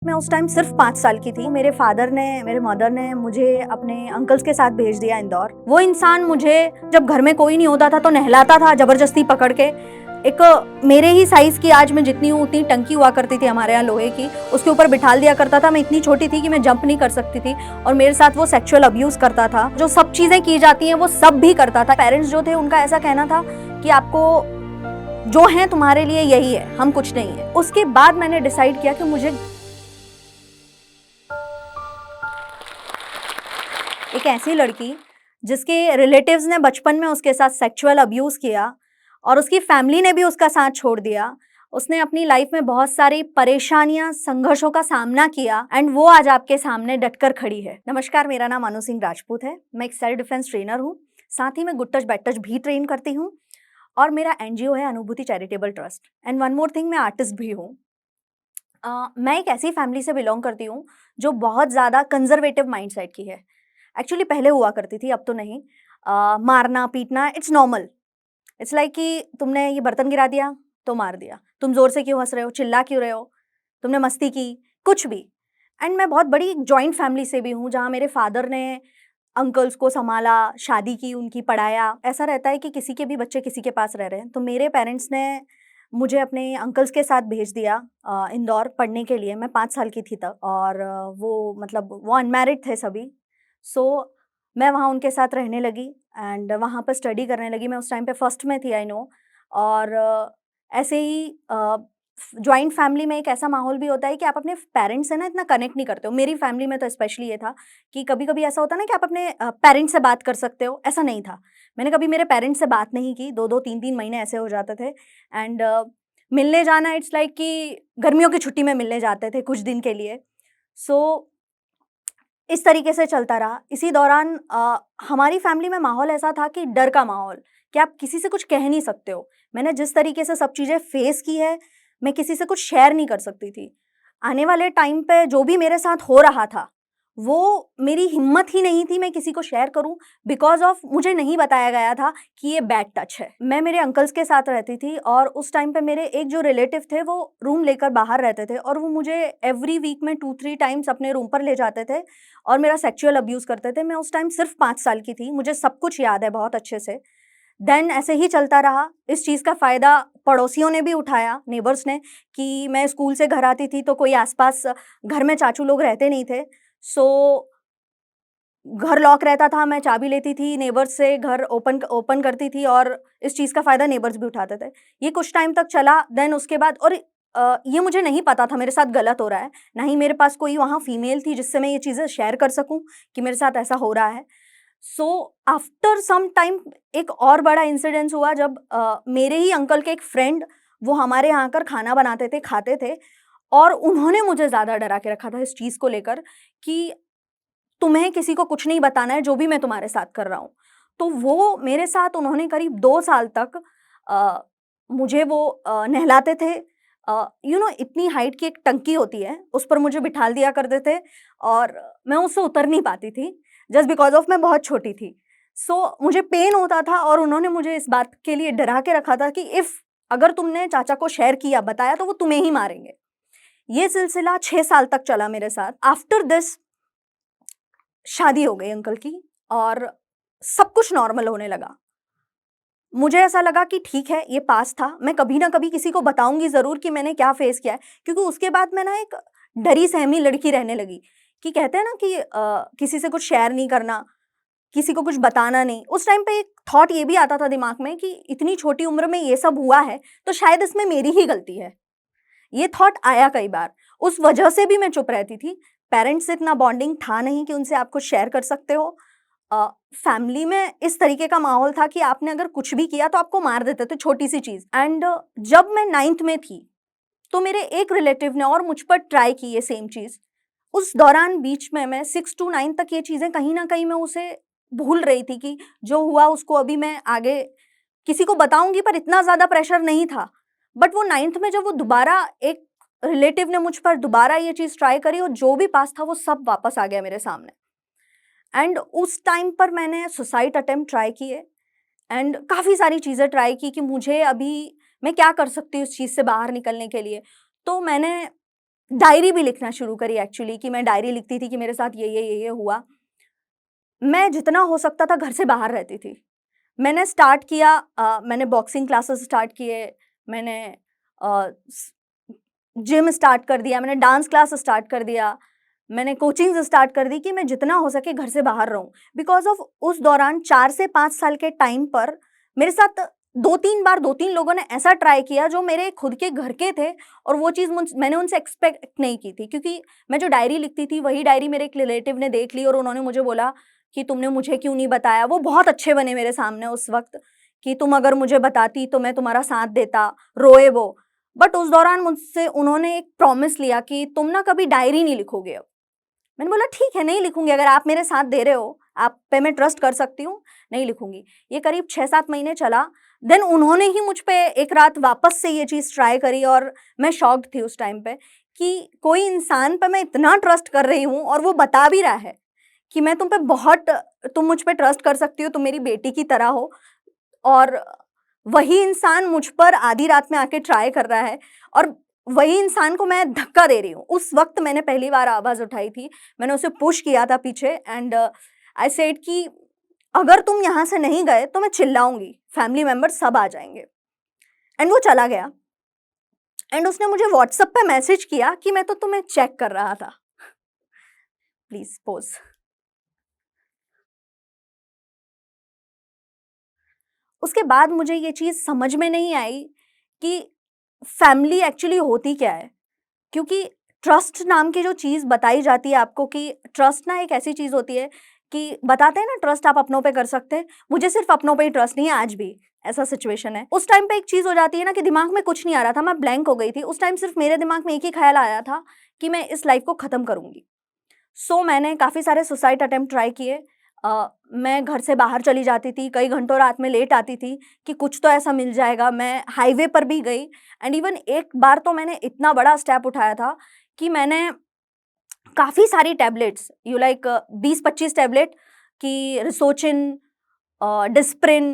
मैं उस टाइम सिर्फ 5 साल की थी। मेरे मेरे मदर ने मुझे अपने अंकल्स के साथ भेज दिया इंदौर। वो इंसान मुझे जब घर में कोई नहीं होता था तो नहलाता था ज़बरदस्ती पकड़ के। एक मेरे ही साइज़ की, आज मैं जितनी हूँ उतनी टंकी हुआ करती थी हमारे यहाँ लोहे की, उसके ऊपर बिठाल दिया करता था। मैं इतनी छोटी थी कि मैं जंप नहीं कर सकती थी और मेरे साथ वो सेक्सुअल अब्यूज़ करता था। जो सब चीज़ें की जाती हैं वो सब भी करता था। पेरेंट्स जो थे उनका ऐसा कहना था कि आपको जो है तुम्हारे लिए यही है, हम कुछ नहीं है। उसके बाद मैंने डिसाइड किया कि मुझे एक ऐसी लड़की जिसके रिलेटिव्स ने बचपन में उसके साथ सेक्सुअल अब्यूज़ किया और उसकी फैमिली ने भी उसका साथ छोड़ दिया। उसने अपनी लाइफ में बहुत सारी परेशानियां, संघर्षों का सामना किया एंड वो आज आपके सामने डटकर खड़ी है। नमस्कार, मेरा नाम अनु सिंह राजपूत है। मैं एक सेल्फ डिफेंस ट्रेनर हूँ। साथ ही मैं गुड टच बैड टच भी ट्रेन करती हूँ और मेरा एनजीओ है अनुभूति charitable trust. And one more thing, मैं आर्टिस्ट भी हूँ। मैं एक ऐसी फैमिली से बिलोंग करती हूँ जो बहुत ज़्यादा कंजर्वेटिव माइंडसेट की है। एक्चुअली पहले हुआ करती थी, अब तो नहीं। मारना पीटना इट्स नॉर्मल। इट्स लाइक कि तुमने ये बर्तन गिरा दिया तो मार दिया, तुम जोर से क्यों हंस रहे हो, चिल्ला क्यों रहे हो, तुमने मस्ती की, कुछ भी। एंड मैं बहुत बड़ी जॉइंट फैमिली से भी हूँ जहाँ मेरे फादर ने अंकल्स को संभाला, शादी की, उनकी पढ़ाया। ऐसा रहता है कि किसी के भी बच्चे किसी के पास रह रहे हैं, तो मेरे पेरेंट्स ने मुझे अपने अंकल्स के साथ भेज दिया इंदौर पढ़ने के लिए। मैं 5 साल की थी तब और वो मतलब वो अनमैरिड थे सभी। सो मैं वहाँ उनके साथ रहने लगी एंड वहाँ पर स्टडी करने लगी। मैं उस टाइम पे फर्स्ट में थी, आई नो। और ऐसे ही जॉइंट फैमिली में एक ऐसा माहौल भी होता है कि आप अपने पेरेंट्स से ना इतना कनेक्ट नहीं करते हो। मेरी फैमिली में तो स्पेशली ये था कि कभी-कभी ऐसा होता है ना कि आप अपने पेरेंट्स से बात कर सकते हो, ऐसा नहीं था। मैंने कभी मेरे पेरेंट्स से बात नहीं की, 2-2 3-3 महीने ऐसे हो जाते थे। एंड मिलने जाना इट्स लाइक कि गर्मियों की छुट्टी में मिलने जाते थे कुछ दिन के लिए। सो इस तरीके से चलता रहा। इसी दौरान हमारी फैमिली में माहौल ऐसा था कि डर का माहौल, कि आप किसी से कुछ कह नहीं सकते हो। मैंने जिस तरीके से सब चीज़ें फेस की है, मैं किसी से कुछ शेयर नहीं कर सकती थी। आने वाले टाइम पे जो भी मेरे साथ हो रहा था, वो मेरी हिम्मत ही नहीं थी मैं किसी को शेयर करूँ, बिकॉज़ ऑफ मुझे नहीं बताया गया था कि ये बैड टच है। मैं मेरे अंकल्स के साथ रहती थी और उस टाइम पे मेरे एक जो रिलेटिव थे वो रूम लेकर बाहर रहते थे और वो मुझे एवरी वीक में 2-3 टाइम्स अपने रूम पर ले जाते थे और मेरा सेक्सुअल अब्यूज़ करते थे। मैं उस टाइम सिर्फ़ 5 साल की थी, मुझे सब कुछ याद है बहुत अच्छे से। देन ऐसे ही चलता रहा। इस चीज़ का फ़ायदा पड़ोसियों ने भी उठाया, नेबर्स ने, कि मैं स्कूल से घर आती थी तो कोई आस-पास, घर में चाचू लोग रहते नहीं थे। सो घर लॉक रहता था, मैं चाबी लेती थी नेबर्स से, घर ओपन ओपन करती थी और इस चीज़ का फ़ायदा नेबर्स भी उठाते थे। ये कुछ टाइम तक चला, देन उसके बाद और ये मुझे नहीं पता था मेरे साथ गलत हो रहा है, ना ही मेरे पास कोई वहाँ फीमेल थी जिससे मैं ये चीज़ें शेयर कर सकूँ कि मेरे साथ ऐसा हो रहा है। सो आफ्टर सम टाइम एक और बड़ा इंसिडेंस हुआ जब मेरे ही अंकल के एक फ्रेंड, वो हमारे यहाँ आकर खाना बनाते थे, खाते थे और उन्होंने मुझे ज़्यादा डरा के रखा था इस चीज़ को लेकर कि तुम्हें किसी को कुछ नहीं बताना है, जो भी मैं तुम्हारे साथ कर रहा हूँ। तो वो मेरे साथ उन्होंने करीब 2 साल तक अ, मुझे वो नहलाते थे। इतनी हाइट की एक टंकी होती है, उस पर मुझे बिठाल दिया करते थे और मैं उससे उतर नहीं पाती थी, जस्ट बिकॉज़ ऑफ मैं बहुत छोटी थी। सो मुझे पेन होता था और उन्होंने मुझे इस बात के लिए डरा के रखा था कि अगर तुमने चाचा को शेयर किया, बताया तो वो तुम्हें ही मारेंगे। ये सिलसिला 6 साल तक चला मेरे साथ। आफ्टर दिस शादी हो गई अंकल की और सब कुछ नॉर्मल होने लगा। मुझे ऐसा लगा कि ठीक है, ये पास था, मैं कभी ना कभी किसी को बताऊँगी ज़रूर कि मैंने क्या फेस किया है, क्योंकि उसके बाद मैं ना एक डरी-सहमी लड़की रहने लगी कि कहते हैं ना कि किसी से कुछ शेयर नहीं करना, किसी को कुछ बताना नहीं। उस टाइम पे एक थॉट ये भी आता था दिमाग में कि इतनी छोटी उम्र में ये सब हुआ है, तो शायद इसमें मेरी ही गलती है। ये थॉट आया कई बार, उस वजह से भी मैं चुप रहती थी। पेरेंट्स से इतना बॉन्डिंग था नहीं कि उनसे आप कुछ शेयर कर सकते हो। अ, फैमिली में इस तरीके का माहौल था कि आपने अगर कुछ भी किया तो आपको मार देते थे, छोटी-सी चीज़। एंड जब मैं 9th में थी, तो मेरे एक रिलेटिव ने और मुझ पर ट्राई की ये सेम चीज़। उस दौरान बीच में मैं 6 टू 9 तक ये चीज़ें कहीं न कहीं मैं उसे भूल रही थी कि जो हुआ उसको अभी मैं आगे किसी को बताऊँगी, पर इतना ज़्यादा प्रेशर नहीं था। बट वो 9th में जब वो दोबारा एक रिलेटिव ने मुझ पर दोबारा ये चीज़ ट्राई करी और जो भी पास था वो सब वापस आ गया मेरे सामने। एंड उस टाइम पर मैंने सुसाइड अटेम्प्ट ट्राई किए एंड काफ़ी सारी चीज़ें ट्राई की कि मुझे अभी मैं क्या कर सकती हूँ इस चीज़ से बाहर निकलने के लिए। तो मैंने डायरी भी लिखना शुरू करी एक्चुअली, कि मैं डायरी लिखती थी कि मेरे साथ ये हुआ। मैं जितना हो सकता था घर से बाहर रहती थी। मैंने स्टार्ट किया, मैंने बॉक्सिंग क्लासेस स्टार्ट किए, मैंने अ, स जिम स्टार्ट कर दिया, मैंने डांस क्लास स्टार्ट कर दिया, मैंने कोचिंग्स स्टार्ट कर दी कि मैं जितना हो सके घर से बाहर रहूँ। बिकॉज़ ऑफ उस दौरान 4 से 5 साल के टाइम पर मेरे साथ 2-3 बार 2-3 लोगों ने ऐसा ट्राई किया जो मेरे खुद के घर के थे, और वो चीज़ मैंने उनसे एक्सपेक्ट नहीं की थी, क्योंकि मैं जो डायरी लिखती थी वही डायरी मेरे एक रिलेटिव ने देख ली और उन्होंने मुझे बोला कि तुमने मुझे क्यों नहीं बताया? वो बहुत अच्छे बने मेरे सामने उस वक़्त, कि तुम अगर मुझे बताती तो मैं तुम्हारा साथ देता, रोए वो। बट उस दौरान मुझसे उन्होंने एक प्रॉमिस लिया कि तुम ना कभी डायरी नहीं लिखोगे अब। मैंने बोला ठीक है, नहीं लिखूँगी, अगर आप मेरे साथ दे रहे हो, आप पे मैं ट्रस्ट कर सकती हूँ, नहीं लिखूँगी। ये करीब 6-7 महीने चला, देन उन्होंने ही मुझ पे एक रात वापस से ये चीज़ ट्राई करी, और मैं शॉक्ड थी उस टाइम पे कि कोई इंसान पे मैं इतना ट्रस्ट कर रही हूँ और वो बता भी रहा है कि मैं तुम मुझ पे ट्रस्ट कर सकती हो, तुम मेरी बेटी की तरह हो, और वही इंसान मुझ पर आधी रात में आके ट्राई कर रहा है, और वही इंसान को मैं धक्का दे रही हूँ। उस वक़्त मैंने पहली बार आवाज़ उठाई थी, मैंने उसे पुश किया था पीछे, एंड आई सेड कि अगर तुम यहाँ से नहीं गए तो मैं चिल्लाऊँगी, फैमिली मेंबर्स सब आ जाएँगे। एंड वो चला गया, एंड उसने मुझे व्हाट्सएप पे मैसेज किया कि मैं तो तुम्हें चेक कर रहा था। Please pause. उसके बाद मुझे ये चीज़ समझ में नहीं आई कि फैमिली एक्चुअली होती क्या है? क्योंकि ट्रस्ट नाम की जो चीज़ बताई जाती है आपको, कि ट्रस्ट ना एक ऐसी चीज़ होती है कि बताते हैं ना, ट्रस्ट आप अपनों पे कर सकते हैं। मुझे सिर्फ़ अपनों पे ही ट्रस्ट नहीं है, आज भी ऐसा सिचुएशन है। उस टाइम पे एक चीज़ हो जाती है ना कि दिमाग में कुछ नहीं आ रहा था, मैं ब्लैंक हो गई थी। उस टाइम सिर्फ़ मेरे दिमाग में एक ही ख़्याल आया था कि मैं इस लाइफ़ को ख़त्म करूँगी। सो मैंने काफ़ी सारे सुसाइड अटेम्प्ट ट्राई किए। मैं घर से बाहर चली जाती थी, कई घंटों रात में लेट आती थी कि कुछ तो ऐसा मिल जाएगा। मैं हाईवे पर भी गई, एंड इवन एक बार तो मैंने इतना बड़ा स्टेप उठाया था कि मैंने काफ़ी सारी टैबलेट्स, 20-25 टैबलेट की रिसोचिन, डिस्प्रिन,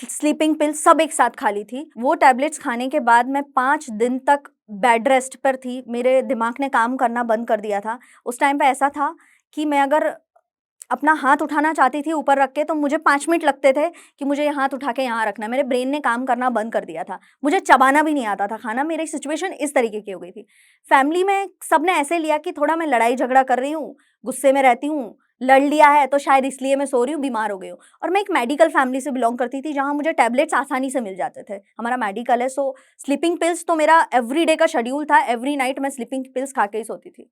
स्लीपिंग पिल सब एक साथ खा ली थी। वो टैबलेट्स खाने के बाद मैं 5 दिन तक बेड रेस्ट पर थी। मेरे दिमाग ने काम करना बंद कर दिया था। उस टाइम पे ऐसा था कि मैं अगर अपना हाथ उठाना चाहती थी ऊपर रख के, तो मुझे 5 मिनट लगते थे कि मुझे ये हाथ उठा के यहाँ रखना है। मेरे ब्रेन ने काम करना बंद कर दिया था। मुझे चबाना भी नहीं आता था खाना। मेरी सिचुएशन इस तरीके की हो गई थी। फैमिली में सबने ऐसे लिया कि थोड़ा मैं लड़ाई झगड़ा कर रही हूँ, गुस्से में रहती हूँ, लड़ लिया है तो शायद इसलिए मैं सो रही हूँ, बीमार हो गई हूँ। और मैं एक मेडिकल फैमिली से बिलॉन्ग करती थी जहाँ मुझे टैबलेट्स आसानी से मिल जाते थे। हमारा मेडिकल है, सो स्लीपिंग पिल्स तो मेरा एवरीडे का शेड्यूल था। एवरी नाइट मैं स्लीपिंग पिल्स खा के ही सोती थी।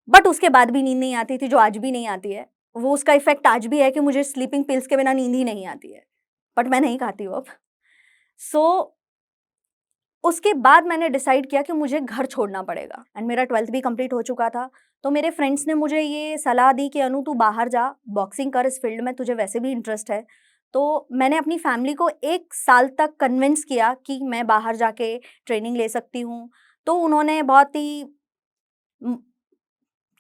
बट उसके बाद भी नींद नहीं आती थी, जो आज भी नहीं आती है। वो उसका इफ़ेक्ट आज भी है कि मुझे स्लीपिंग पिल्स के बिना नींद ही नहीं आती है। बट मैं नहीं खाती हूँ अब। सो उसके बाद मैंने डिसाइड किया कि मुझे घर छोड़ना पड़ेगा, एंड मेरा 12th भी कंप्लीट हो चुका था। तो मेरे फ्रेंड्स ने मुझे ये सलाह दी कि अनु तू बाहर जा, बॉक्सिंग कर, इस फील्ड में तुझे वैसे भी इंटरेस्ट है। तो मैंने अपनी फैमिली को 1 साल तक कन्विंस किया कि मैं बाहर जाके ट्रेनिंग ले सकती हूँ। तो उन्होंने बहुत ही उम,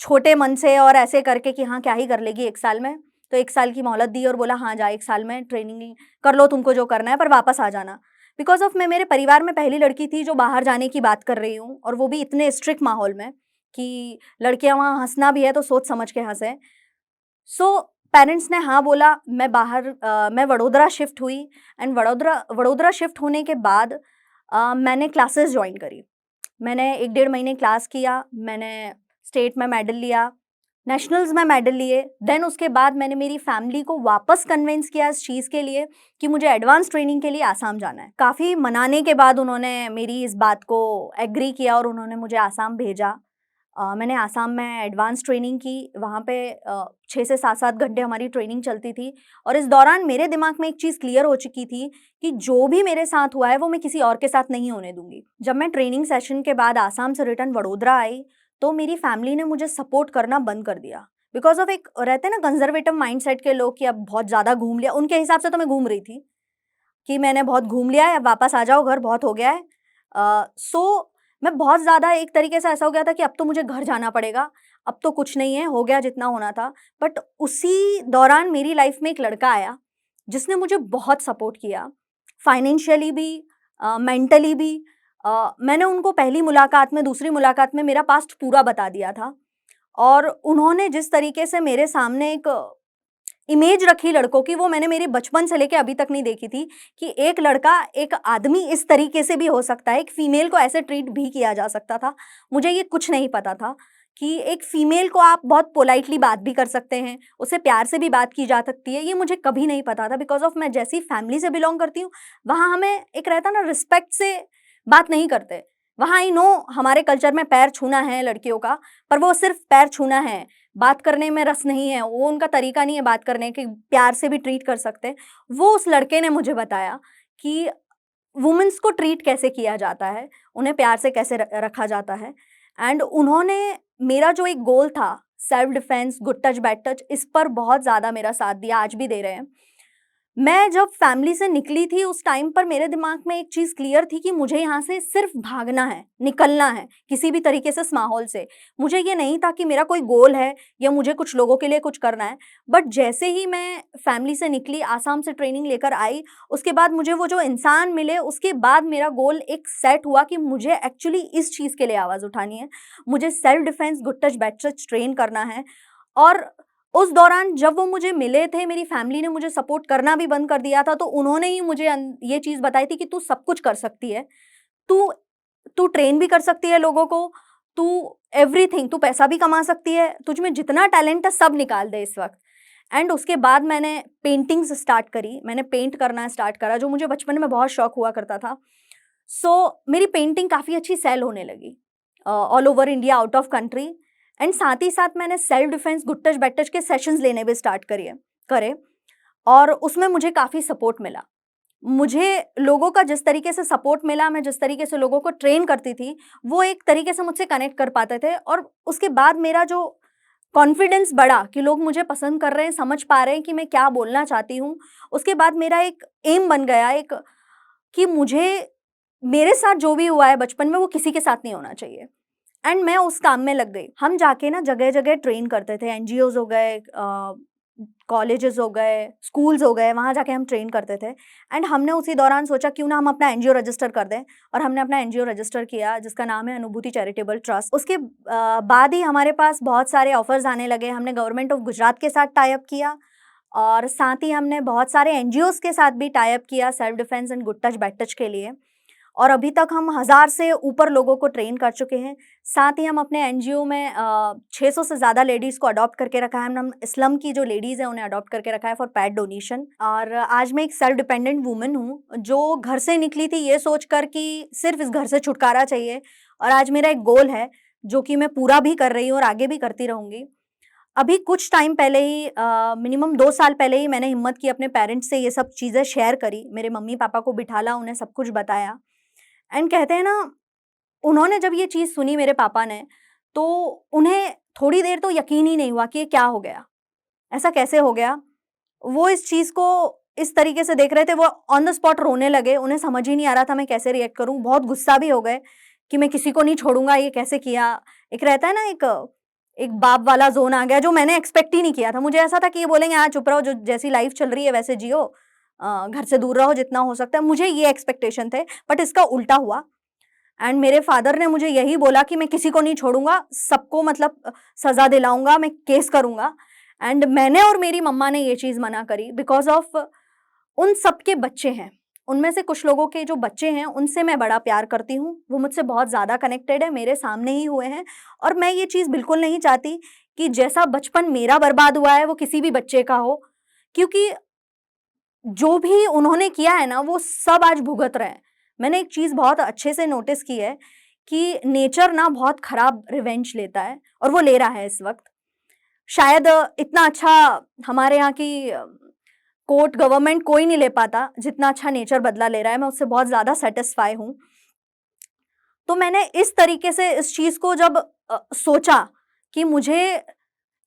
छोटे मन से और ऐसे करके कि हाँ, क्या ही कर लेगी 1 साल में। तो 1 साल की मोहलत दी और बोला हाँ, जा 1 साल में ट्रेनिंग कर लो, तुमको जो करना है, पर वापस आ जाना। बिकॉज़ ऑफ मैं मेरे परिवार में पहली लड़की थी जो बाहर जाने की बात कर रही हूँ, और वो भी इतने स्ट्रिक्ट माहौल में कि लड़कियाँ वहाँ हँसना भी है तो सोच समझ के हँसें। सो पेरेंट्स ने हाँ बोला, मैं वडोदरा शिफ्ट हुई, एंड वडोदरा वडोदरा शिफ्ट होने के बाद मैंने क्लासेस जॉइन करी। मैंने 1 डेढ़ महीने क्लास किया, मैंने स्टेट में मेडल लिया, नेशनल्स में मेडल लिए। देन उसके बाद मैंने मेरी फैमिली को वापस कन्विंस किया इस चीज़ के लिए कि मुझे एडवांस ट्रेनिंग के लिए आसाम जाना है। काफ़ी मनाने के बाद उन्होंने मेरी इस बात को एग्री किया और उन्होंने मुझे आसाम भेजा। मैंने आसाम में एडवांस ट्रेनिंग की, वहाँ पे 6 से 7-7 घंटे हमारी ट्रेनिंग चलती थी, और इस दौरान मेरे दिमाग में एक चीज़ क्लियर हो चुकी थी कि जो भी मेरे साथ हुआ है वो मैं किसी और के साथ नहीं होने दूँगी। जब मैं ट्रेनिंग सेशन के बाद आसाम से रिटर्न वडोदरा आई, तो मेरी फैमिली ने मुझे सपोर्ट करना बंद कर दिया। बिकॉज़ ऑफ एक रहते हैं ना कंज़र्वेटिव माइंडसेट के लोग कि अब बहुत ज़्यादा घूम लिया, उनके हिसाब से तो मैं घूम रही थी कि मैंने बहुत घूम लिया है, अब वापस आ जाओ घर, बहुत हो गया है। सो मैं बहुत ज़्यादा एक तरीके से ऐसा हो गया था कि अब तो मुझे घर जाना पड़ेगा, अब तो कुछ नहीं है, हो गया जितना होना था। बट उसी दौरान मेरी लाइफ़ में एक लड़का आया, जिसने मुझे बहुत सपोर्ट किया, फाइनेंशियली भी, मेंटली भी। मैंने उनको पहली मुलाकात में, दूसरी मुलाकात में मेरा पास्ट पूरा बता दिया था और उन्होंने जिस तरीके से मेरे सामने एक इमेज रखी लड़कों की, वो मैंने मेरी बचपन से लेके अभी तक नहीं देखी थी कि एक लड़का, एक आदमी इस तरीके से भी हो सकता है, एक फीमेल को ऐसे ट्रीट भी किया जा सकता था। मुझे ये कुछ नहीं पता था कि एक फीमेल को आप बहुत पोलाइटली बात भी कर सकते हैं, उससे प्यार से भी बात की जा सकती है, ये मुझे कभी नहीं पता था। बिकॉज़ ऑफ मैं जैसी फैमिली से बिलॉन्ग करती हूँ, वहाँ हमें एक रहता ना रिस्पेक्ट से बात नहीं करते। वहाँ आई नो हमारे कल्चर में पैर छूना है लड़कियों का, पर वो सिर्फ़ पैर छूना है, बात करने में रस नहीं है, वो उनका तरीका नहीं है बात करने कि प्यार से भी ट्रीट कर सकते हैं। वो उस लड़के ने मुझे बताया कि वुमेन्स को ट्रीट कैसे किया जाता है, उन्हें प्यार से कैसे रखा जाता है। एंड उन्होंने मेरा जो एक गोल था, self defence, good touch, bad touch, इस पर बहुत ज़्यादा मेरा साथ दिया, आज भी दे रहे हैं। मैं जब फैमिली से निकली थी उस टाइम पर मेरे दिमाग में एक चीज़ क्लियर थी कि मुझे यहाँ से सिर्फ़ भागना है, निकलना है, किसी भी तरीके से इस माहौल से। मुझे ये नहीं था कि मेरा कोई गोल है या मुझे कुछ लोगों के लिए कुछ करना है। बट जैसे ही मैं फैमिली से निकली, आसाम से ट्रेनिंग लेकर आई, उसके बाद मुझे वो जो इंसान मिले, उसके बाद मेरा गोल एक सेट हुआ कि मुझे एक्चुअली इस चीज़ के लिए आवाज़ उठानी है। मुझे self defence, good touch, bad touch train करना है। और उस दौरान जब वो मुझे मिले थे, मेरी फैमिली ने मुझे सपोर्ट करना भी बंद कर दिया था, तो उन्होंने ही मुझे ये चीज़ बताई थी कि तू सब कुछ कर सकती है। तू तू ट्रेन भी कर सकती है लोगों को, तू एवरीथिंग, तू पैसा भी कमा सकती है, तुझ में जितना टैलेंट है सब निकाल दे इस वक़्त। एंड उसके बाद मैंने पेंटिंग्स स्टार्ट करी, मैंने पेंट करना स्टार्ट करा, जो मुझे बचपन में बहुत शौक हुआ करता था। मेरी पेंटिंग काफ़ी अच्छी सेल होने लगी all over India, out of country. And साथ ही साथ मैंने self defence, good touch, bad touch के सेशंस लेने भी स्टार्ट करे और उसमें मुझे काफ़ी सपोर्ट मिला। मुझे लोगों का जिस तरीके से सपोर्ट मिला, मैं जिस तरीके से लोगों को ट्रेन करती थी, वो एक तरीके से मुझसे कनेक्ट कर पाते थे और उसके बाद मेरा जो कॉन्फिडेंस बढ़ा कि लोग मुझे पसंद कर रहे हैं, समझ पा रहे हैं कि मैं क्या बोलना चाहती हूँ। उसके बाद मेरा एक एम बन गया, एक कि मुझे मेरे साथ जो भी हुआ है बचपन में, वो किसी के साथ नहीं होना चाहिए। एंड मैं उस काम में लग गई। हम जाके ना जगह-जगह ट्रेन करते थे, एनजीओज़ हो गए, कॉलेजेस हो गए, स्कूल्स हो गए, वहाँ जाके हम ट्रेन करते थे। एंड हमने उसी दौरान सोचा क्यों ना हम अपना एनजीओ रजिस्टर कर दें, और हमने अपना एनजीओ रजिस्टर किया जिसका नाम है अनुभूति चैरिटेबल ट्रस्ट। उसके बाद ही हमारे पास बहुत सारे ऑफर्स आने लगे। हमने गवर्नमेंट ऑफ गुजरात के साथ टाई अप किया और साथ ही हमने बहुत सारे एनजीओज़ के साथ भी टाई अप किया self defence and good touch, bad touch के लिए। और अभी तक हम 1000 से ऊपर लोगों को ट्रेन कर चुके हैं। साथ ही हम अपने एनजीओ में 600 से ज़्यादा लेडीज़ को अडॉप्ट करके रखा है। हम स्लम की जो लेडीज़ हैं उन्हें अडॉप्ट करके रखा है फॉर पैट डोनेशन। और आज मैं एक सेल्फ डिपेंडेंट वुमन हूँ, जो घर से निकली थी ये सोचकर कि सिर्फ़ इस घर से छुटकारा चाहिए, और आज मेरा एक गोल है जो कि मैं पूरा भी कर रही हूँ और आगे भी करती रहूँगी। अभी कुछ टाइम पहले ही मिनिमम 2 साल पहले ही मैंने हिम्मत की अपने पेरेंट्स से ये सब चीज़ें शेयर करी। मेरे मम्मी-पापा को बिठाला, उन्हें सब कुछ बताया। एंड कहते हैं ना, उन्होंने जब ये चीज़ सुनी मेरे पापा ने, तो उन्हें थोड़ी देर तो यकीन ही नहीं हुआ कि ये क्या हो गया? ऐसा कैसे हो गया? वो इस चीज़ को इस तरीके से देख रहे थे, वो ऑन द स्पॉट रोने लगे, उन्हें समझ ही नहीं आ रहा था मैं कैसे रिएक्ट करूँ। बहुत गुस्सा भी हो गए कि मैं किसी को नहीं छोड़ूँगा, ये कैसे किया? एक रहता है ना, एक एक बाप वाला ज़ोन आ गया जो मैंने एक्सपेक्ट ही नहीं किया था। मुझे ऐसा था कि ये बोलेंगे हाँ, चुप रहो, जो जैसी लाइफ़ चल रही है वैसे जियो, घर से दूर रहो जितना हो सकता है। मुझे ये एक्सपेक्टेशन थे, बट इसका उल्टा हुआ। एंड मेरे फादर ने मुझे यही बोला कि मैं किसी को नहीं छोड़ूँगा, सबको मतलब सज़ा दिलाऊँगा, मैं केस करूँगा। एंड मैंने और मेरी मम्मा ने ये चीज़ मना करी बिकॉज़ ऑफ उन सबके बच्चे हैं। उनमें से कुछ लोगों के जो बच्चे हैं, उनसे मैं बड़ा प्यार करती हूँ। वो मुझसे बहुत ज़्यादा कनेक्टेड है, मेरे सामने ही हुए हैं, और मैं ये चीज़ बिल्कुल नहीं चाहती कि जैसा बचपन मेरा बर्बाद हुआ है, वो किसी भी बच्चे का हो। क्योंकि जो भी उन्होंने किया है ना, वो सब आज भुगत रहे हैं। मैंने एक चीज़ बहुत अच्छे से नोटिस की है कि नेचर ना बहुत खराब रिवेंज लेता है, और वो ले रहा है इस वक़्त। शायद इतना अच्छा हमारे यहाँ की कोर्ट, गवर्नमेंट कोई नहीं ले पाता, जितना अच्छा नेचर बदला ले रहा है। मैं उससे बहुत ज़्यादा सैटिस्फाई हूँ। तो मैंने इस तरीके से इस चीज़ को जब सोचा कि मुझे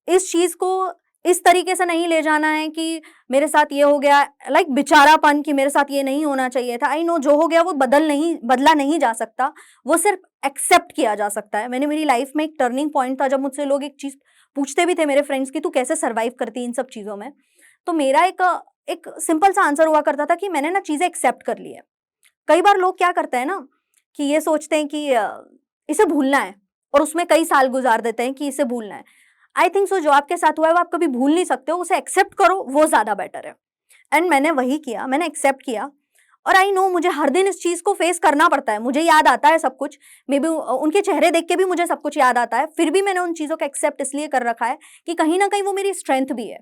इस चीज़ को इस तरीके से नहीं ले जाना है कि मेरे साथ ये हो गया, लाइक बेचारापन कि मेरे साथ ये नहीं होना चाहिए था। आई नो जो हो गया वो बदला नहीं जा सकता, वो सिर्फ एक्सेप्ट किया जा सकता है। मेरी लाइफ में एक टर्निंग पॉइंट था जब मुझसे लोग एक चीज़ पूछते भी थे, मेरे फ्रेंड्स, कि तू कैसे सर्वाइव करती है इन सब चीज़ों में। तो मेरा एक सिंपल सा आंसर हुआ करता था कि मैंने ना चीज़ें एक्सेप्ट कर ली है। कई बार लोग क्या करते हैं ना कि ये सोचते हैं कि इसे भूलना है और उसमें कई साल गुजार देते हैं कि इसे भूलना है। आई थिंक सो जो आपके साथ हुआ है वो आप कभी भूल नहीं सकते हो, उसे एक्सेप्ट करो, वो ज़्यादा बेटर है। एंड मैंने वही किया, मैंने एक्सेप्ट किया और आई नो मुझे हर दिन इस चीज़ को फेस करना पड़ता है, मुझे याद आता है सब कुछ, मे बी उनके चेहरे देख के भी मुझे सब कुछ याद आता है, फिर भी मैंने उन चीज़ों को एक्सेप्ट इसलिए कर रखा है कि कहीं न कहीं वो मेरी स्ट्रेंथ भी है,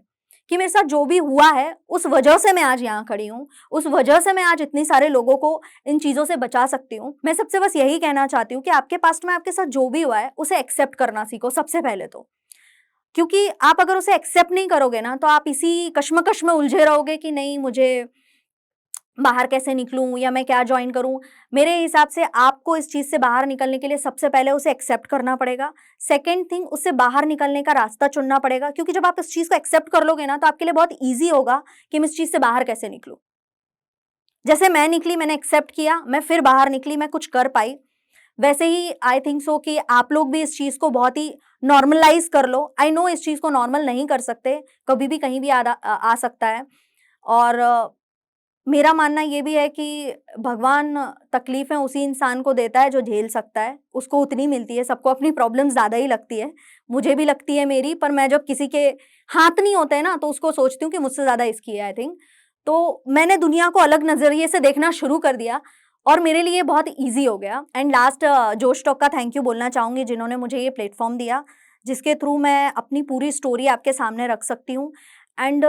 कि मेरे साथ जो भी हुआ है, उस वजह से मैं आज यहाँ खड़ी हूँ, उस वजह से मैं आज इतनी सारे लोगों को इन चीज़ों से बचा सकती हूँ। मैं सबसे बस यही कहना चाहती हूँ कि आपके पास्ट में आपके साथ जो भी हुआ है, उसे एक्सेप्ट करना सीखो सबसे पहले तो। क्योंकि आप अगर उसे एक्सेप्ट नहीं करोगे ना, तो आप इसी कश्मकश में उलझे रहोगे कि नहीं मुझे बाहर कैसे निकलूँ या मैं क्या जॉइन करूँ? मेरे हिसाब से आपको इस चीज़ से बाहर निकलने के लिए सबसे पहले उसे एक्सेप्ट करना पड़ेगा। सेकंड थिंग, उससे बाहर निकलने का रास्ता चुनना पड़ेगा, क्योंकि जब आप इस चीज़ को एक्सेप्ट कर लोगे ना, तो आपके लिए बहुत ईज़ी होगा कि मैं इस चीज़ से बाहर कैसे निकलूँ। जैसे मैं निकली, मैंने एक्सेप्ट किया, मैं फिर बाहर निकली, मैं कुछ कर पाई। वैसे ही आई थिंक सो कि आप लोग भी इस चीज़ को बहुत ही नॉर्मलाइज़ कर लो। आई नो इस चीज़ को नॉर्मल नहीं कर सकते, कभी भी कहीं भी आ सकता है और मेरा मानना ये भी है कि भगवान तकलीफ़ें उसी इंसान को देता है जो झेल सकता है, उसको उतनी मिलती है, सबको अपनी प्रॉब्लम ज़्यादा ही लगती है। मुझे भी लगती है मेरी, पर मैं जब किसी के हाथ नहीं होते हैं ना, तो उसको सोचती हूँ कि मुझसे ज़्यादा इसकी है आई थिंक। तो मैंने दुनिया को अलग नज़रिए से देखना शुरू कर दिया और मेरे लिए बहुत ईज़ी हो गया। एंड लास्ट जोश टॉक का थैंक यू बोलना चाहूँगी जिन्होंने मुझे ये प्लेटफ़ॉर्म दिया, जिसके थ्रू मैं अपनी पूरी स्टोरी आपके सामने रख सकती हूँ। एंड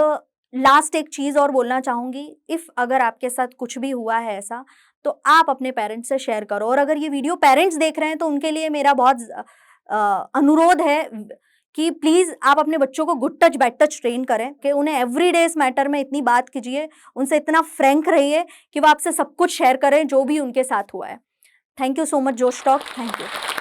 लास्ट एक चीज़ और बोलना चाहूँगी, इफ़ अगर आपके साथ कुछ भी हुआ है ऐसा, तो आप अपने पेरेंट्स से शेयर करो और अगर ये वीडियो पेरेंट्स देख रहे हैं, तो उनके लिए मेरा बहुत अनुरोध है कि प्लीज़ आप अपने बच्चों को good touch, bad touch train करें कि उन्हें एवरीडे इस मैटर में इतनी बात कीजिए, उनसे इतना फ्रैंक रहिए कि वो आपसे सब कुछ शेयर करें, जो भी उनके साथ हुआ है। थैंक यू सो मच जोश टॉक, थैंक यू।